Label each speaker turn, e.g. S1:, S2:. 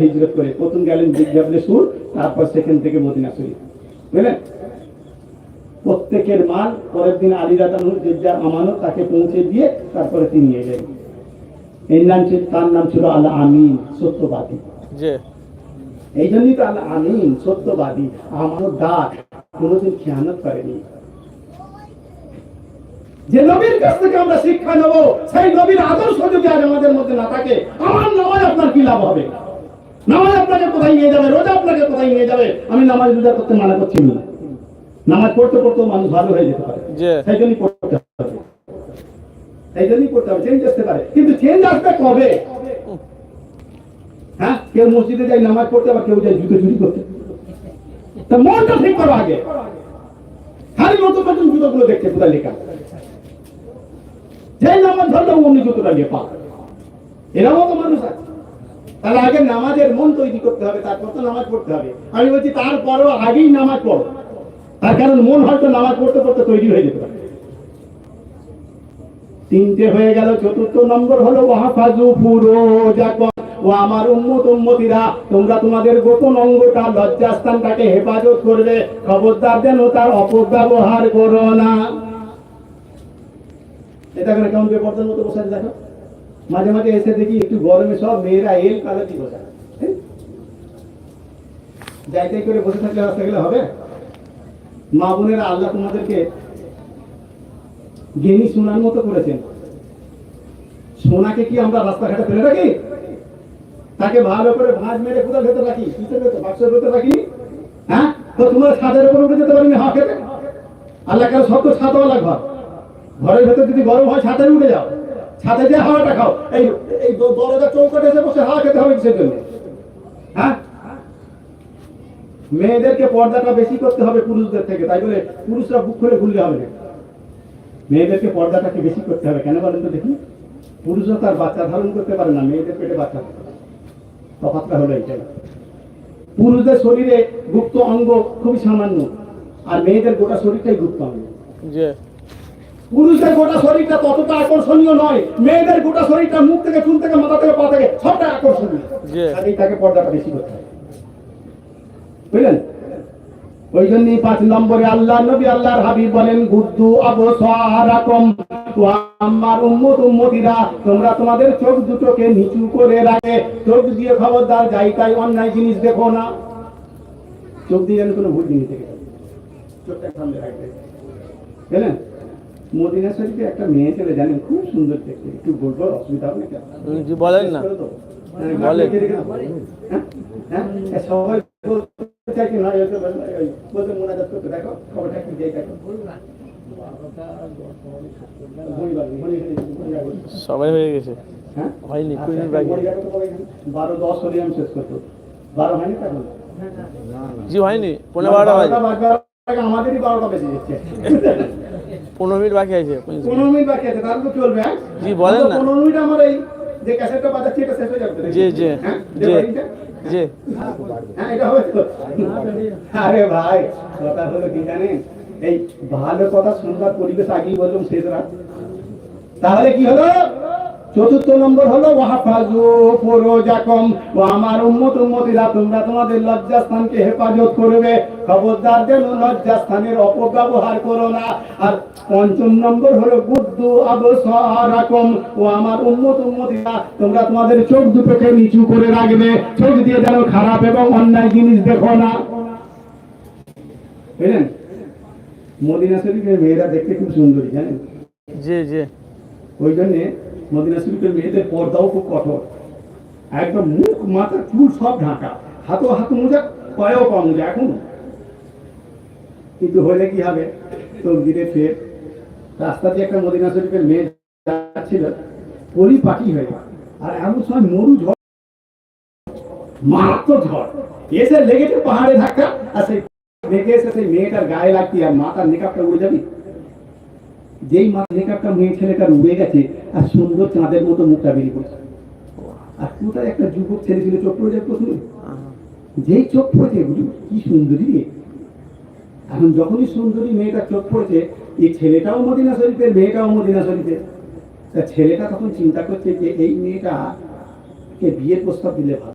S1: হিজরত করে প্রথম গেলেন জাবলেসুর, তারপর সেখান থেকে মদিনা শরীফ, বুঝলেন? প্রত্যেকের মাল পরের দিন আলী রাদিয়াল্লাহু আনহু যে যার আমানত তাকে পৌঁছে দিয়ে তারপরে তিনি এলেন। এর নাম ছিল, তার নাম ছিল আল আমিন, সত্যবাদী। এই জন্যই তো আল আমিন, সত্যবাদী, আমানতদার, কোনোদিন খেয়ানত করেনি। যে নবীর কাছ থেকে আমরা শিক্ষা নেব, সেই নবীর আদর্শ যদি আজ আমাদের মধ্যে না থাকে, আমার নামাজ আপনার কি লাভ হবে? নামাজ আপনাকে কোথায় নিয়ে যাবে? রোজা আপনাকে কোথায় নিয়ে যাবে? আমি নামাজ রোজা করতে মানা করছি না, নামাজ পড়তে পড়তেও মানুষ ভালো হয়ে যেতে পারে, সেই জন্যই পড়তে হবে, সেই জন্যই পড়তে হবে। চেঞ্জ আসতে পারে, কিন্তু চেঞ্জ আসবে কবে? হ্যাঁ, কেউ মসজিদে যায় নামাজ পড়তে, আবার কেউ যায় জুতো চুরি করতে। তা মনটা ঠিক করো আগে। খালি নতুন নতুন জুতোগুলো দেখছে কোথায় লেখা, যে নামাজ ধরলে অমনি জুতোটা নিয়ে পা, এরকম তো মানুষ আছে। তাহলে আগে নামাজের মন তৈরি করতে হবে, তারপর তো নামাজ পড়তে হবে। আমি বলছি তারপরও আগেই নামাজ পড়ো, তার কারণ মন হয়তো নামাজ পড়তে পড়তে তৈরি হয়ে যেতে পারে। তিনটে হয়ে গেল। চতুর্থ নম্বর হলো ওয়াহফাজু ফুরুজাকুম, ও আমার উম্মত উম্মতিরা, তোমরা তোমাদের গোপন অঙ্গটা, লজ্জাস্থানটাকে হেফাজত করবে, খবরদার যেন তার অপব্যবহার করো না। এটা কেন কেমন বেপরদার মতো বসে দেখো, মাঝে মাঝে এসে দেখি একটু গরমে সব মেয়েরা এল কালাতি বসে, যাইতে করে বসে থাকলে রাস্তা গেলে হবে? মা বোনেরা, আল্লাহ তোমাদেরকে জ্ঞানী সোনার মতো করেছেন। সোনাকে কি আমরা রাস্তাঘাটে ফেলে রাখি? তাকে ভালো করে ভাঁজ মেরে কোথায় ভেতর রাখি? পিঠের ভেতর, বাক্সের ভেতর রাখি। হ্যাঁ, তো তোমরা ছাদের উপর উঠে যেতে পারিনি হাওয়া খেতে? আল্লাহ কারো সব তো ছাদওয়ালা ঘর, ঘরের ভেতর যদি গরম হয় ছাদে উঠে যাও, ছাদে যে হাওয়াটা খাও। এই এই দরজা চৌকাঠে এসে বসে হাওয়া খেতে হবে কিসের জন্য? হ্যাঁ, মেয়েদেরকে পর্দাটা বেশি করতে হবে পুরুষদের থেকে, তাই বলে পুরুষরা বুক খুলে ঘুরলে হবে না। মেয়েদেরকে পর্দাটাকে বেশি করতে হবে। কেন বলেন তো দেখি? পুরুষরা তার বাচ্চা ধারণ করতে পারে না, মেয়েদের পেটে বাচ্চা থাকে। তফাৎটা হলো এইটাই। পুরুষদের শরীরে গুপ্ত অঙ্গ খুবই সামান্য, আর মেয়েদের গোটা শরীরটাই গুপ্ত অঙ্গ। পুরুষদের গোটা শরীরটা ততটা আকর্ষণীয় নয়, মেয়েদের গোটা শরীরটা মুখ থেকে চুল থেকে মাথা থেকে পা থেকে সবটা আকর্ষণীয়। কাজেই তাকে পর্দাটা বেশি করতে হবে, বুঝলেন? ওই জন্যই 5 নম্বরে আল্লাহ নবী আল্লাহর হাবিব বলেন, গুদ্দু আবসারাকুম, আমার উম্মত উম্মতিরা, তোমরা তোমাদের চোখ দুটোকে নিচু করে রাখে। চোখ দিয়ে খবরদার জায়গায় অন্যায় জিনিস দেখো না। চোখ দিয়ে যেন কোনো ভুল জিনিস দেখে, চোখটা সামনে রাখবে, বুঝলেন? মদিনা শরীফে একটা মেয়ে ছেলে জানেন, খুব সুন্দর দেখতে, একটু বলবো, অসুবিধা হবে না?
S2: বলেন না,
S1: সবাই বলতে মোনাজাত করতে, দেখো খবরটা কি দেয়, দেখো
S2: সবাই হয়ে গেছে। হ্যাঁ, হয়নি,
S1: 12-10 হলে আমি শেষ করতো, 12 হয়নি তখন?
S2: জি হয়নি, 15-12
S1: আমাদেরই 12টা বেজে যাচ্ছে।
S2: 15 মিনিট বাকি আছে,
S1: 15 মিনিট বাকি আছে, তার তো চলবে।
S2: জি বলেন না,
S1: 15 মিনিট আমার এই যে ক্যাসেটটা বাজাচ্ছি এটা শেষ হয়ে যাবে।
S2: জি জি জি জি,
S1: হ্যাঁ এটা হবে তো। আরে ভাই, কথা হলো কি জানেন, এই ভালো কথা শুনবার পরিবেশ আগেই বললাম শেষ রাত। তাহলে কি হলো? চতুর্থ নম্বর হলো ওয়াহফাজু ফুরুজাকুম, ও আমার উম্মত উম্মতিরা, তোমরা তোমাদের লজ্জাস্থানকে হেফাজত করবে, খবরদার যেন লজ্জাস্থানের অপব্যবহার করো না। আর 5ম নম্বর হলো গুদ্দু আবসারাকুম, ও আমার উম্মত উম্মতিরা, তোমরা তোমাদের চোখ দুটোকে নিচু করে রাখবে। চোখ দিয়ে যেন খারাপ এবং অন্যায় জিনিস দেখো না, বুঝলেন? মদিনা শরীফের মেয়েরা দেখতে খুব সুন্দরী, জানেন?
S2: জি জি,
S1: ওই জন্যে মদিনা শরীফের মেয়েদের পর্দাও খুব কঠোর, একদম মুখ মাথা চুল সব ঢাকা, হাত মোজা, পায়েও পা মোজা এখন। কিন্তু হলে কি হবে, তকদিরে ফের রাস্তা দিয়ে একটা মদিনা শরীফের মেয়ে যাচ্ছিল, পরিপাটি হয়ে গেল, আর এমন সময় মরু ঝড়, মারাত্মক ঝড় এসে লেগেছে পাহাড়ে ধাক্কা, আর সেই লেগে এসে সেই মেয়েটার গায়ে লাগতি, আর মাথার নিকাবটা উড়ে যাবি। যেই মাথা নিকাবটা মেয়ে ছেলেটার উড়ে গেছে, আর সুন্দর চাঁদের মতো মুখটা বেরিয়ে পড়ছে। আর কোথায় একটা যুবক ছেলে ছিল, চোখ পড়ে যায় প্রথমে, যেই চোখ পড়েছে কি সুন্দরী। এখন যখনই সুন্দরী মেয়েটা চোখ পড়েছে, এই ছেলেটাও মদিনা শরীফের, মেয়েটাও মদিনা শরীফের। ছেলেটা তখন চিন্তা করছে যে এই মেয়েটাকে বিয়ের প্রস্তাব দিলে ভালো।